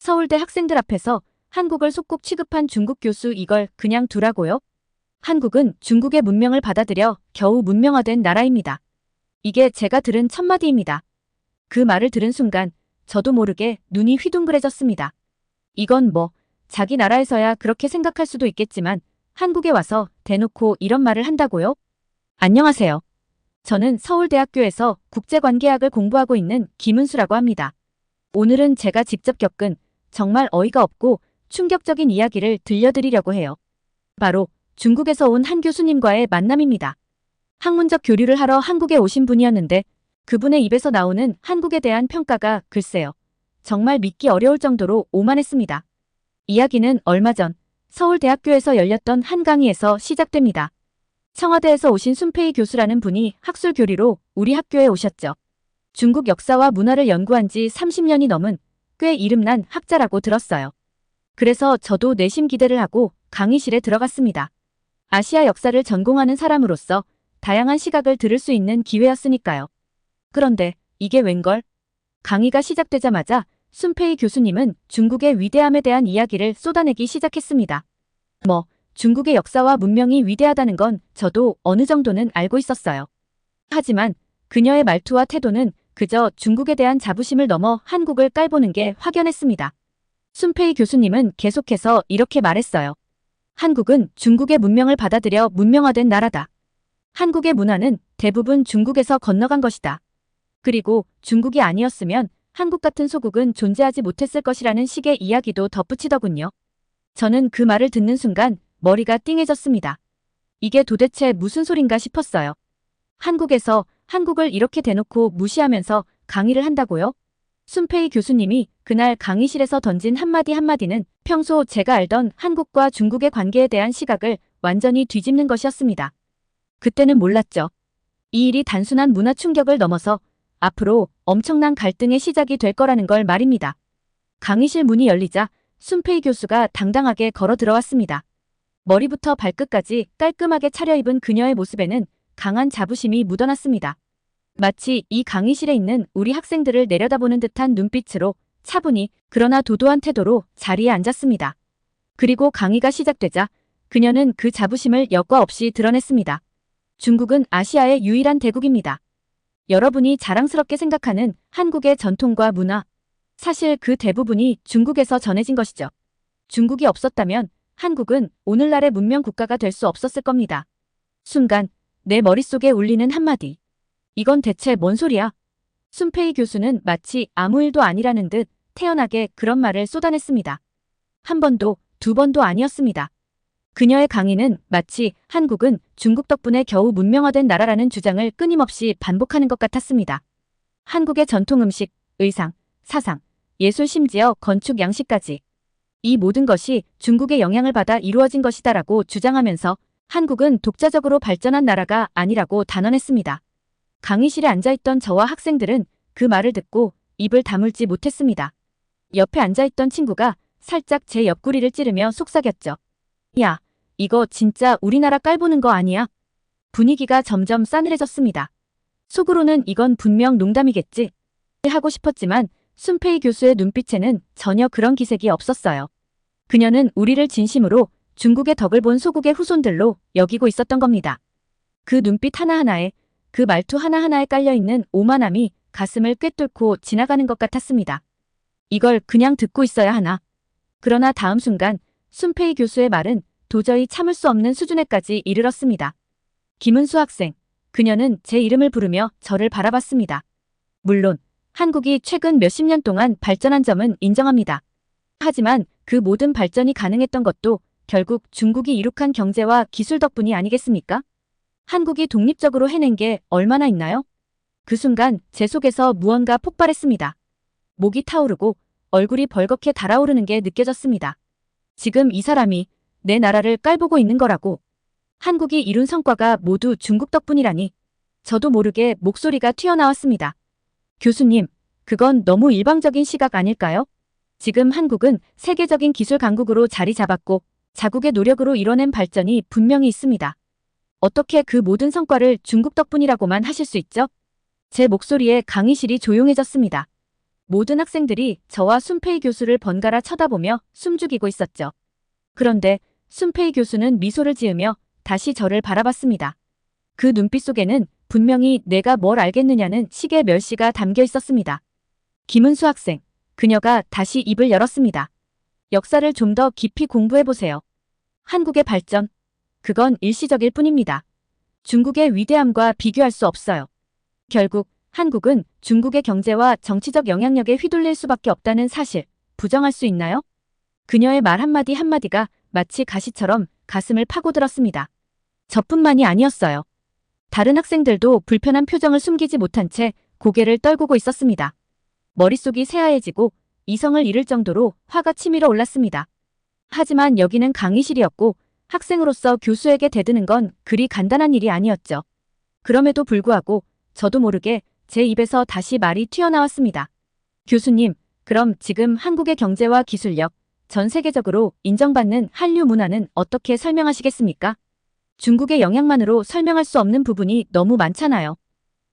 서울대 학생들 앞에서 한국을 속국 취급한 중국 교수 이걸 그냥 두라고요? 한국은 중국의 문명을 받아들여 겨우 문명화된 나라입니다. 이게 제가 들은 첫마디입니다. 그 말을 들은 순간 저도 모르게 눈이 휘둥그레졌습니다. 이건 뭐 자기 나라에서야 그렇게 생각할 수도 있겠지만 한국에 와서 대놓고 이런 말을 한다고요? 안녕하세요. 저는 서울대학교에서 국제관계학을 공부하고 있는 김은수라고 합니다. 오늘은 제가 직접 겪은 정말 어이가 없고 충격적인 이야기를 들려드리려고 해요. 바로 중국에서 온 한 교수님과의 만남입니다. 학문적 교류를 하러 한국에 오신 분이었는데 그분의 입에서 나오는 한국에 대한 평가가 글쎄요. 정말 믿기 어려울 정도로 오만했습니다. 이야기는 얼마 전 서울대학교에서 열렸던 한 강의에서 시작됩니다. 청와대에서 오신 순페이 교수라는 분이 학술 교류로 우리 학교에 오셨죠. 중국 역사와 문화를 연구한 지 30년이 넘은 꽤 이름난 학자라고 들었어요. 그래서 저도 내심 기대를 하고 강의실에 들어갔습니다. 아시아 역사를 전공하는 사람으로서 다양한 시각을 들을 수 있는 기회였으니까요. 그런데 이게 웬걸? 강의가 시작되자마자 순페이 교수님은 중국의 위대함에 대한 이야기를 쏟아내기 시작했습니다. 중국의 역사와 문명이 위대하다는 건 저도 어느 정도는 알고 있었어요. 하지만 그녀의 말투와 태도는 그저 중국에 대한 자부심을 넘어 한국을 깔보는 게 확연했습니다. 순페이 교수님은 계속해서 이렇게 말했어요. 한국은 중국의 문명을 받아들여 문명화된 나라다. 한국의 문화는 대부분 중국에서 건너간 것이다. 그리고 중국이 아니었으면 한국 같은 소국은 존재하지 못했을 것이라는 식의 이야기도 덧붙이더군요. 저는 그 말을 듣는 순간 머리가 띵해졌습니다. 이게 도대체 무슨 소린가 싶었어요. 한국에서 한국을 이렇게 대놓고 무시하면서 강의를 한다고요? 순페이 교수님이 그날 강의실에서 던진 한마디는 평소 제가 알던 한국과 중국의 관계에 대한 시각을 완전히 뒤집는 것이었습니다. 그때는 몰랐죠. 이 일이 단순한 문화 충격을 넘어서 앞으로 엄청난 갈등의 시작이 될 거라는 걸 말입니다. 강의실 문이 열리자 순페이 교수가 당당하게 걸어 들어왔습니다. 머리부터 발끝까지 깔끔하게 차려입은 그녀의 모습에는 강한 자부심이 묻어났습니다. 마치 이 강의실에 있는 우리 학생들을 내려다보는 듯한 눈빛으로 차분히 그러나 도도한 태도로 자리에 앉았습니다. 그리고 강의가 시작되자 그녀는 그 자부심을 여과 없이 드러냈습니다. 중국은 아시아의 유일한 대국입니다. 여러분이 자랑스럽게 생각하는 한국의 전통과 문화, 사실 그 대부분이 중국에서 전해진 것이죠. 중국이 없었다면 한국은 오늘날의 문명 국가가 될 수 없었을 겁니다. 순간 내 머릿속에 울리는 한마디. 이건 대체 뭔 소리야? 순페이 교수는 마치 아무 일도 아니라는 듯 태연하게 그런 말을 쏟아냈습니다. 한 번도, 두 번도 아니었습니다. 그녀의 강의는 마치 한국은 중국 덕분에 겨우 문명화된 나라라는 주장을 끊임없이 반복하는 것 같았습니다. 한국의 전통 음식, 의상, 사상, 예술 심지어 건축 양식까지. 이 모든 것이 중국의 영향을 받아 이루어진 것이다라고 주장하면서 한국은 독자적으로 발전한 나라가 아니라고 단언했습니다. 강의실에 앉아있던 저와 학생들은 그 말을 듣고 입을 다물지 못했습니다. 옆에 앉아있던 친구가 살짝 제 옆구리를 찌르며 속삭였죠. 야, 이거 진짜 우리나라 깔보는 거 아니야? 분위기가 점점 싸늘해졌습니다. 속으로는 이건 분명 농담이겠지 하고 싶었지만 순페이 교수의 눈빛에는 전혀 그런 기색이 없었어요. 그녀는 우리를 진심으로 중국의 덕을 본 소국의 후손들로 여기고 있었던 겁니다. 그 눈빛 하나하나에, 그 말투 하나하나에 깔려있는 오만함이 가슴을 꿰뚫고 지나가는 것 같았습니다. 이걸 그냥 듣고 있어야 하나. 그러나 다음 순간 순페이 교수의 말은 도저히 참을 수 없는 수준에까지 이르렀습니다. 김은수 학생, 그녀는 제 이름을 부르며 저를 바라봤습니다. 물론 한국이 최근 몇십 년 동안 발전한 점은 인정합니다. 하지만 그 모든 발전이 가능했던 것도 결국 중국이 이룩한 경제와 기술 덕분이 아니겠습니까? 한국이 독립적으로 해낸 게 얼마나 있나요? 그 순간 제 속에서 무언가 폭발했습니다. 목이 타오르고 얼굴이 벌겋게 달아오르는 게 느껴졌습니다. 지금 이 사람이 내 나라를 깔보고 있는 거라고. 한국이 이룬 성과가 모두 중국 덕분이라니. 저도 모르게 목소리가 튀어나왔습니다. 교수님, 그건 너무 일방적인 시각 아닐까요? 지금 한국은 세계적인 기술 강국으로 자리 잡았고 자국의 노력으로 이뤄낸 발전이 분명히 있습니다. 어떻게 그 모든 성과를 중국 덕분이라고만 하실 수 있죠? 제 목소리에 강의실이 조용해졌습니다. 모든 학생들이 저와 순페이 교수를 번갈아 쳐다보며 숨죽이고 있었죠. 그런데 순페이 교수는 미소를 지으며 다시 저를 바라봤습니다. 그 눈빛 속에는 분명히 내가 뭘 알겠느냐는 식의 멸시가 담겨 있었습니다. 김은수 학생, 그녀가 다시 입을 열었습니다. 역사를 좀 더 깊이 공부해보세요. 한국의 발전, 그건 일시적일 뿐입니다. 중국의 위대함과 비교할 수 없어요. 결국 한국은 중국의 경제와 정치적 영향력에 휘둘릴 수밖에 없다는 사실, 부정할 수 있나요? 그녀의 말 한마디 한마디가 마치 가시처럼 가슴을 파고들었습니다. 저뿐만이 아니었어요. 다른 학생들도 불편한 표정을 숨기지 못한 채 고개를 떨구고 있었습니다. 머릿속이 새하얘지고 이성을 잃을 정도로 화가 치밀어 올랐습니다. 하지만 여기는 강의실이었고 학생으로서 교수에게 대드는 건 그리 간단한 일이 아니었죠. 그럼에도 불구하고 저도 모르게 제 입에서 다시 말이 튀어나왔습니다. 교수님, 그럼 지금 한국의 경제와 기술력, 전 세계적으로 인정받는 한류 문화는 어떻게 설명하시겠습니까? 중국의 영향만으로 설명할 수 없는 부분이 너무 많잖아요.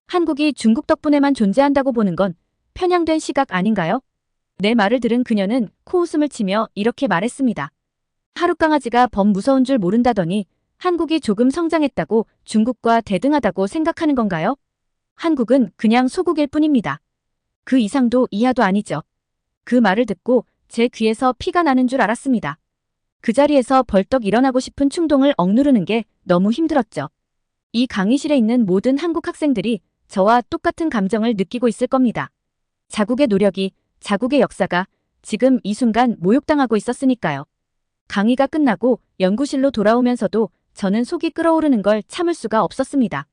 한국이 중국 덕분에만 존재한다고 보는 건 편향된 시각 아닌가요? 내 말을 들은 그녀는 코웃음을 치며 이렇게 말했습니다. 하룻강아지가 범 무서운 줄 모른다더니 한국이 조금 성장했다고 중국과 대등하다고 생각하는 건가요? 한국은 그냥 소국일 뿐입니다. 그 이상도 이하도 아니죠. 그 말을 듣고 제 귀에서 피가 나는 줄 알았습니다. 그 자리에서 벌떡 일어나고 싶은 충동을 억누르는 게 너무 힘들었죠. 이 강의실에 있는 모든 한국 학생들이 저와 똑같은 감정을 느끼고 있을 겁니다. 자국의 노력이, 자국의 역사가 지금 이 순간 모욕당하고 있었으니까요. 강의가 끝나고 연구실로 돌아오면서도 저는 속이 끓어오르는 걸 참을 수가 없었습니다.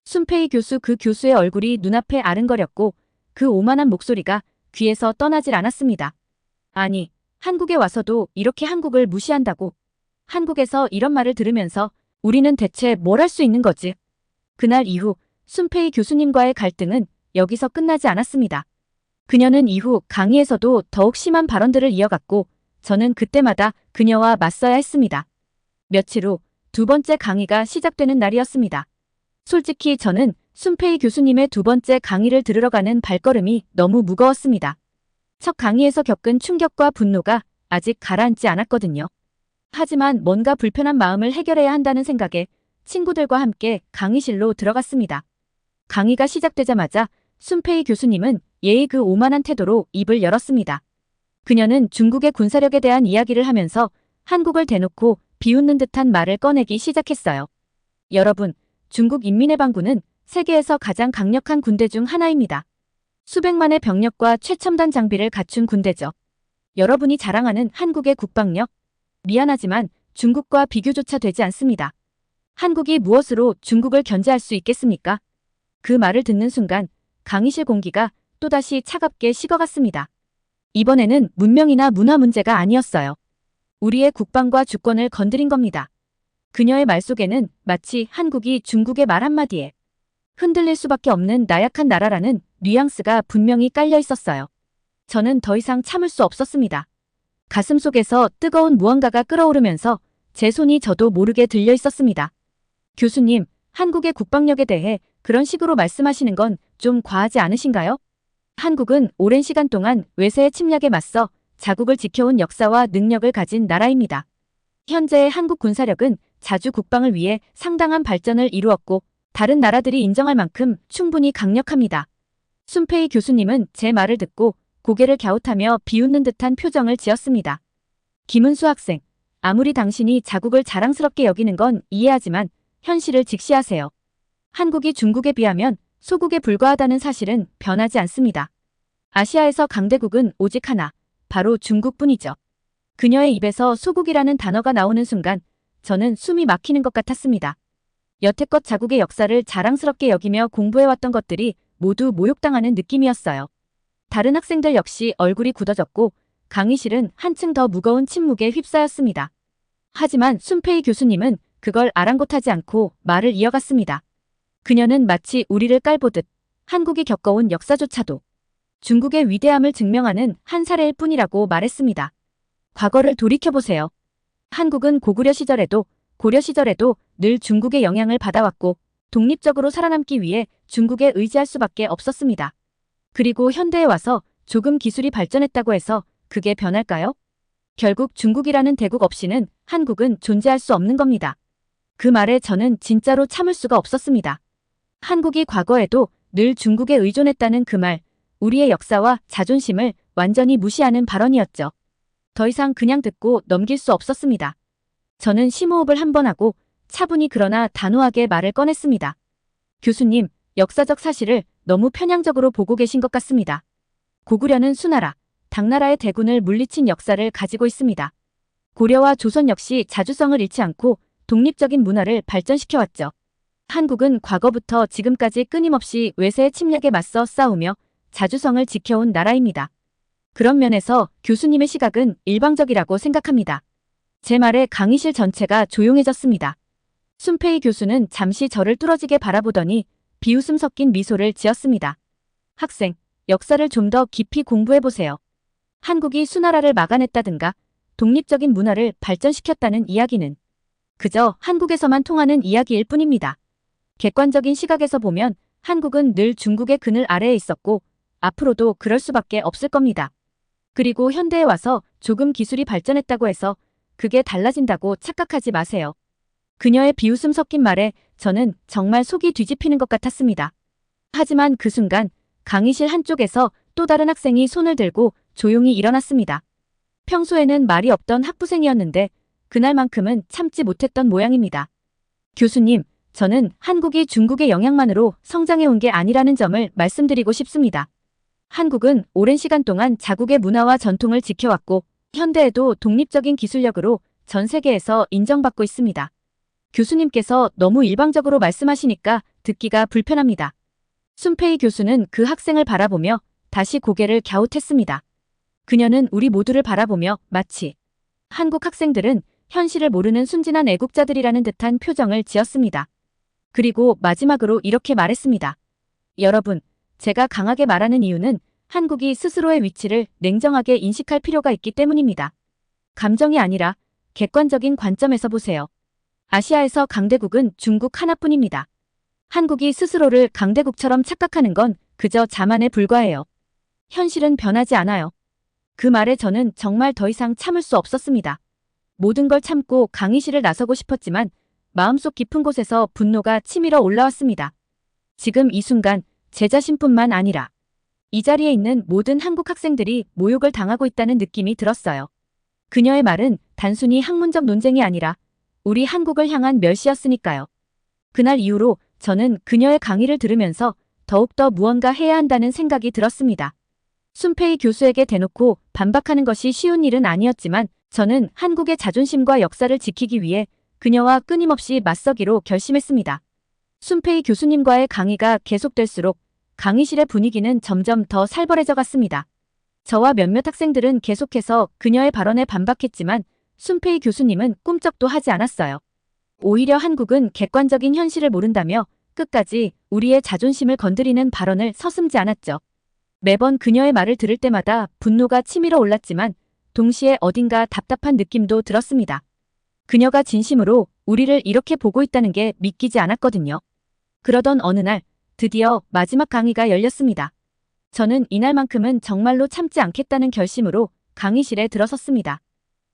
순페이 교수, 그 교수의 얼굴이 눈앞에 아른거렸고 그 오만한 목소리가 귀에서 떠나질 않았습니다. 아니, 한국에 와서도 이렇게 한국을 무시한다고. 한국에서 이런 말을 들으면서 우리는 대체 뭘 할 수 있는 거지? 그날 이후 순페이 교수님과의 갈등은 여기서 끝나지 않았습니다. 그녀는 이후 강의에서도 더욱 심한 발언들을 이어갔고 저는 그때마다 그녀와 맞서야 했습니다. 며칠 후 두 번째 강의가 시작되는 날이었습니다. 솔직히 저는 순페이 교수님의 두 번째 강의를 들으러 가는 발걸음이 너무 무거웠습니다. 첫 강의에서 겪은 충격과 분노가 아직 가라앉지 않았거든요. 하지만 뭔가 불편한 마음을 해결해야 한다는 생각에 친구들과 함께 강의실로 들어갔습니다. 강의가 시작되자마자 순페이 교수님은 예의 그 오만한 태도로 입을 열었습니다. 그녀는 중국의 군사력에 대한 이야기를 하면서 한국을 대놓고 비웃는 듯한 말을 꺼내기 시작했어요. 여러분, 중국 인민해방군은 세계에서 가장 강력한 군대 중 하나입니다. 수백만의 병력과 최첨단 장비를 갖춘 군대죠. 여러분이 자랑하는 한국의 국방력? 미안하지만 중국과 비교조차 되지 않습니다. 한국이 무엇으로 중국을 견제할 수 있겠습니까? 그 말을 듣는 순간 강의실 공기가 또다시 차갑게 식어갔습니다. 이번에는 문명이나 문화 문제가 아니었어요. 우리의 국방과 주권을 건드린 겁니다. 그녀의 말 속에는 마치 한국이 중국의 말 한마디에 흔들릴 수밖에 없는 나약한 나라라는 뉘앙스가 분명히 깔려 있었어요. 저는 더 이상 참을 수 없었습니다. 가슴속에서 뜨거운 무언가가 끓어오르면서 제 손이 저도 모르게 들려 있었습니다. 교수님, 한국의 국방력에 대해 그런 식으로 말씀하시는 건 좀 과하지 않으신가요? 한국은 오랜 시간 동안 외세의 침략에 맞서 자국을 지켜온 역사와 능력을 가진 나라입니다. 현재의 한국 군사력은 자주 국방을 위해 상당한 발전을 이루었고 다른 나라들이 인정할 만큼 충분히 강력합니다. 순페이 교수님은 제 말을 듣고 고개를 갸웃하며 비웃는 듯한 표정을 지었습니다. 김은수 학생, 아무리 당신이 자국을 자랑스럽게 여기는 건 이해하지만 현실을 직시하세요. 한국이 중국에 비하면 소국에 불과하다는 사실은 변하지 않습니다. 아시아에서 강대국은 오직 하나, 바로 중국뿐이죠. 그녀의 입에서 소국이라는 단어가 나오는 순간 저는 숨이 막히는 것 같았습니다. 여태껏 자국의 역사를 자랑스럽게 여기며 공부해왔던 것들이 모두 모욕당하는 느낌이었어요. 다른 학생들 역시 얼굴이 굳어졌고 강의실은 한층 더 무거운 침묵에 휩싸였습니다. 하지만 순페이 교수님은 그걸 아랑곳하지 않고 말을 이어갔습니다. 그녀는 마치 우리를 깔보듯 한국이 겪어온 역사조차도 중국의 위대함을 증명하는 한 사례일 뿐이라고 말했습니다. 과거를 돌이켜보세요. 한국은 고구려 시절에도 고려 시절에도 늘 중국의 영향을 받아왔고 독립적으로 살아남기 위해 중국에 의지할 수밖에 없었습니다. 그리고 현대에 와서 조금 기술이 발전했다고 해서 그게 변할까요? 결국 중국이라는 대국 없이는 한국은 존재할 수 없는 겁니다. 그 말에 저는 진짜로 참을 수가 없었습니다. 한국이 과거에도 늘 중국에 의존했다는 그 말, 우리의 역사와 자존심을 완전히 무시하는 발언이었죠. 더 이상 그냥 듣고 넘길 수 없었습니다. 저는 심호흡을 한 번 하고 차분히 그러나 단호하게 말을 꺼냈습니다. 교수님, 역사적 사실을 너무 편향적으로 보고 계신 것 같습니다. 고구려는 수나라, 당나라의 대군을 물리친 역사를 가지고 있습니다. 고려와 조선 역시 자주성을 잃지 않고 독립적인 문화를 발전시켜왔죠. 한국은 과거부터 지금까지 끊임없이 외세의 침략에 맞서 싸우며 자주성을 지켜온 나라입니다. 그런 면에서 교수님의 시각은 일방적이라고 생각합니다. 제 말에 강의실 전체가 조용해졌습니다. 순페이 교수는 잠시 저를 뚫어지게 바라보더니 비웃음 섞인 미소를 지었습니다. 학생, 역사를 좀 더 깊이 공부해보세요. 한국이 수나라를 막아냈다든가 독립적인 문화를 발전시켰다는 이야기는 그저 한국에서만 통하는 이야기일 뿐입니다. 객관적인 시각에서 보면 한국은 늘 중국의 그늘 아래에 있었고 앞으로도 그럴 수밖에 없을 겁니다. 그리고 현대에 와서 조금 기술이 발전했다고 해서 그게 달라진다고 착각하지 마세요. 그녀의 비웃음 섞인 말에 저는 정말 속이 뒤집히는 것 같았습니다. 하지만 그 순간 강의실 한쪽에서 또 다른 학생이 손을 들고 조용히 일어났습니다. 평소에는 말이 없던 학부생이었는데 그날만큼은 참지 못했던 모양입니다. 교수님, 저는 한국이 중국의 영향만으로 성장해온 게 아니라는 점을 말씀드리고 싶습니다. 한국은 오랜 시간 동안 자국의 문화와 전통을 지켜왔고 현대에도 독립적인 기술력으로 전 세계에서 인정받고 있습니다. 교수님께서 너무 일방적으로 말씀하시니까 듣기가 불편합니다. 순페이 교수는 그 학생을 바라보며 다시 고개를 갸웃했습니다. 그녀는 우리 모두를 바라보며 마치 한국 학생들은 현실을 모르는 순진한 애국자들이라는 듯한 표정을 지었습니다. 그리고 마지막으로 이렇게 말했습니다. 여러분, 제가 강하게 말하는 이유는 한국이 스스로의 위치를 냉정하게 인식할 필요가 있기 때문입니다. 감정이 아니라 객관적인 관점에서 보세요. 아시아에서 강대국은 중국 하나뿐입니다. 한국이 스스로를 강대국처럼 착각하는 건 그저 자만에 불과해요. 현실은 변하지 않아요. 그 말에 저는 정말 더 이상 참을 수 없었습니다. 모든 걸 참고 강의실을 나서고 싶었지만 마음속 깊은 곳에서 분노가 치밀어 올라왔습니다. 지금 이 순간 제 자신뿐만 아니라 이 자리에 있는 모든 한국 학생들이 모욕을 당하고 있다는 느낌이 들었어요. 그녀의 말은 단순히 학문적 논쟁이 아니라 우리 한국을 향한 멸시였으니까요. 그날 이후로 저는 그녀의 강의를 들으면서 더욱더 무언가 해야 한다는 생각이 들었습니다. 순페이 교수에게 대놓고 반박하는 것이 쉬운 일은 아니었지만 저는 한국의 자존심과 역사를 지키기 위해 그녀와 끊임없이 맞서기로 결심했습니다. 순페이 교수님과의 강의가 계속될수록 강의실의 분위기는 점점 더 살벌해져 갔습니다. 저와 몇몇 학생들은 계속해서 그녀의 발언에 반박했지만 순페이 교수님은 꿈쩍도 하지 않았어요. 오히려 한국은 객관적인 현실을 모른다며 끝까지 우리의 자존심을 건드리는 발언을 서슴지 않았죠. 매번 그녀의 말을 들을 때마다 분노가 치밀어 올랐지만 동시에 어딘가 답답한 느낌도 들었습니다. 그녀가 진심으로 우리를 이렇게 보고 있다는 게 믿기지 않았거든요. 그러던 어느 날 드디어 마지막 강의가 열렸습니다. 저는 이날만큼은 정말로 참지 않겠다는 결심으로 강의실에 들어섰습니다.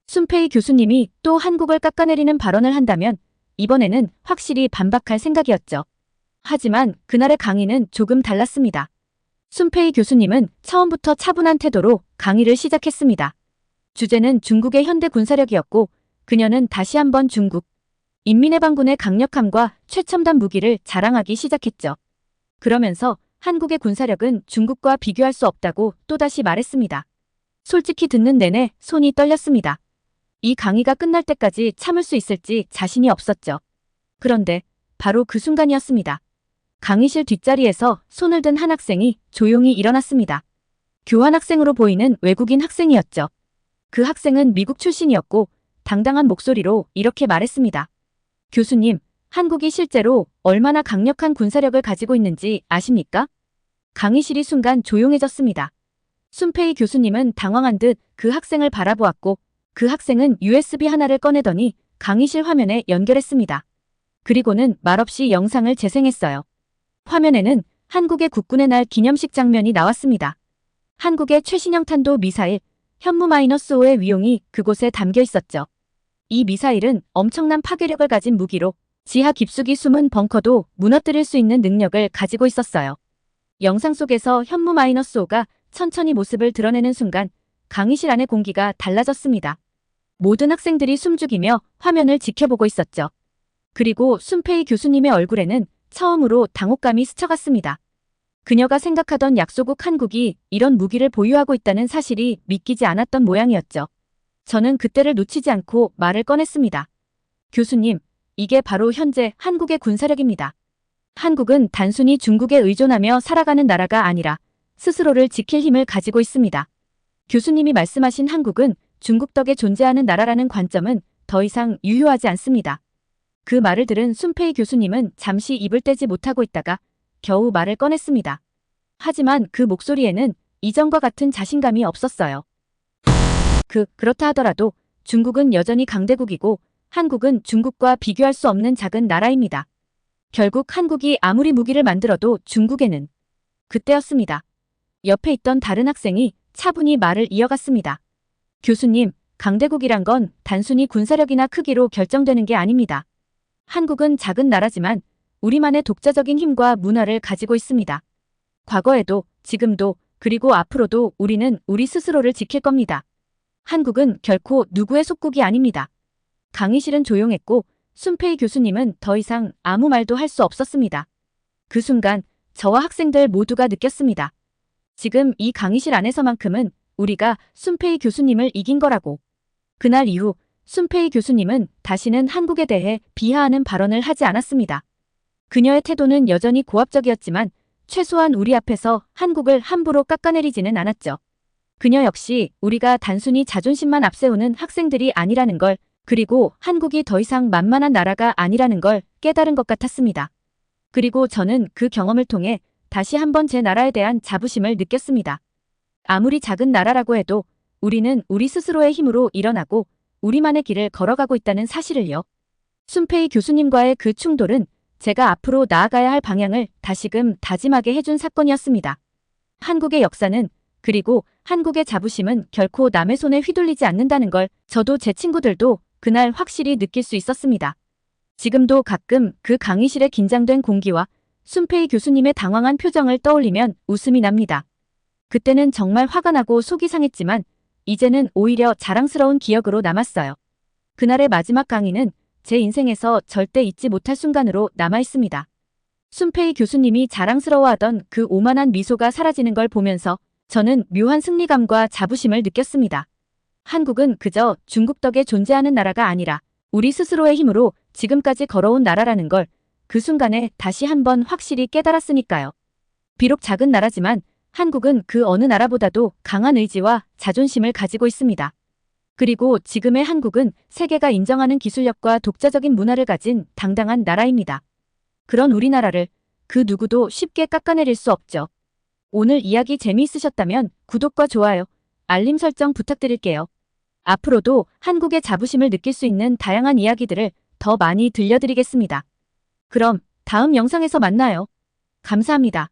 순페이 교수님이 또 한국을 깎아내리는 발언을 한다면 이번에는 확실히 반박할 생각이었죠. 하지만 그날의 강의는 조금 달랐습니다. 순페이 교수님은 처음부터 차분한 태도로 강의를 시작했습니다. 주제는 중국의 현대 군사력이었고 그녀는 다시 한번 중국 인민해방군의 강력함과 최첨단 무기를 자랑하기 시작했죠. 그러면서 한국의 군사력은 중국과 비교할 수 없다고 또다시 말했습니다. 솔직히 듣는 내내 손이 떨렸습니다. 이 강의가 끝날 때까지 참을 수 있을지 자신이 없었죠. 그런데 바로 그 순간이었습니다. 강의실 뒷자리에서 손을 든 한 학생이 조용히 일어났습니다. 교환학생으로 보이는 외국인 학생이었죠. 그 학생은 미국 출신이었고 당당한 목소리로 이렇게 말했습니다. 교수님, 한국이 실제로 얼마나 강력한 군사력을 가지고 있는지 아십니까? 강의실이 순간 조용해졌습니다. 순페이 교수님은 당황한 듯 그 학생을 바라보았고 그 학생은 USB 하나를 꺼내더니 강의실 화면에 연결했습니다. 그리고는 말없이 영상을 재생했어요. 화면에는 한국의 국군의 날 기념식 장면이 나왔습니다. 한국의 최신형 탄도 미사일 현무-5의 위용이 그곳에 담겨 있었죠. 이 미사일은 엄청난 파괴력을 가진 무기로 지하 깊숙이 숨은 벙커도 무너뜨릴 수 있는 능력을 가지고 있었어요. 영상 속에서 현무-5가 천천히 모습을 드러내는 순간 강의실 안의 공기가 달라졌습니다. 모든 학생들이 숨죽이며 화면을 지켜보고 있었죠. 그리고 순페이 교수님의 얼굴에는 처음으로 당혹감이 스쳐갔습니다. 그녀가 생각하던 약소국 한국이 이런 무기를 보유하고 있다는 사실이 믿기지 않았던 모양이었죠. 저는 그때를 놓치지 않고 말을 꺼냈습니다. 교수님, 이게 바로 현재 한국의 군사력입니다. 한국은 단순히 중국에 의존하며 살아가는 나라가 아니라 스스로를 지킬 힘을 가지고 있습니다. 교수님이 말씀하신 한국은 중국 덕에 존재하는 나라라는 관점은 더 이상 유효하지 않습니다. 그 말을 들은 순페이 교수님은 잠시 입을 떼지 못하고 있다가 겨우 말을 꺼냈습니다. 하지만 그 목소리에는 이전과 같은 자신감이 없었어요. 그렇다 하더라도 중국은 여전히 강대국이고 한국은 중국과 비교할 수 없는 작은 나라입니다. 결국 한국이 아무리 무기를 만들어도 중국에는 그때였습니다. 옆에 있던 다른 학생이 차분히 말을 이어갔습니다. 교수님, 강대국이란 건 단순히 군사력이나 크기로 결정되는 게 아닙니다. 한국은 작은 나라지만 우리만의 독자적인 힘과 문화를 가지고 있습니다. 과거에도, 지금도, 그리고 앞으로도 우리는 우리 스스로를 지킬 겁니다. 한국은 결코 누구의 속국이 아닙니다. 강의실은 조용했고 순페이 교수님은 더 이상 아무 말도 할 수 없었습니다. 그 순간 저와 학생들 모두가 느꼈습니다. 지금 이 강의실 안에서만큼은 우리가 순페이 교수님을 이긴 거라고. 그날 이후 순페이 교수님은 다시는 한국에 대해 비하하는 발언을 하지 않았습니다. 그녀의 태도는 여전히 고압적이었지만 최소한 우리 앞에서 한국을 함부로 깎아내리지는 않았죠. 그녀 역시 우리가 단순히 자존심만 앞세우는 학생들이 아니라는 걸, 그리고 한국이 더 이상 만만한 나라가 아니라는 걸 깨달은 것 같았습니다. 그리고 저는 그 경험을 통해 다시 한번 제 나라에 대한 자부심을 느꼈습니다. 아무리 작은 나라라고 해도 우리는 우리 스스로의 힘으로 일어나고 우리만의 길을 걸어가고 있다는 사실을요. 순페이 교수님과의 그 충돌은 제가 앞으로 나아가야 할 방향을 다시금 다짐하게 해준 사건이었습니다. 한국의 역사는, 그리고 한국의 자부심은 결코 남의 손에 휘둘리지 않는다는 걸 저도 제 친구들도 그날 확실히 느낄 수 있었습니다. 지금도 가끔 그 강의실의 긴장된 공기와 순페이 교수님의 당황한 표정을 떠올리면 웃음이 납니다. 그때는 정말 화가 나고 속이 상했지만 이제는 오히려 자랑스러운 기억으로 남았어요. 그날의 마지막 강의는 제 인생에서 절대 잊지 못할 순간으로 남아있습니다. 순페이 교수님이 자랑스러워하던 그 오만한 미소가 사라지는 걸 보면서 저는 묘한 승리감과 자부심을 느꼈습니다. 한국은 그저 중국 덕에 존재하는 나라가 아니라 우리 스스로의 힘으로 지금까지 걸어온 나라라는 걸 그 순간에 다시 한번 확실히 깨달았으니까요. 비록 작은 나라지만 한국은 그 어느 나라보다도 강한 의지와 자존심을 가지고 있습니다. 그리고 지금의 한국은 세계가 인정하는 기술력과 독자적인 문화를 가진 당당한 나라입니다. 그런 우리나라를 그 누구도 쉽게 깎아내릴 수 없죠. 오늘 이야기 재미있으셨다면 구독과 좋아요, 알림 설정 부탁드릴게요. 앞으로도 한국의 자부심을 느낄 수 있는 다양한 이야기들을 더 많이 들려드리겠습니다. 그럼 다음 영상에서 만나요. 감사합니다.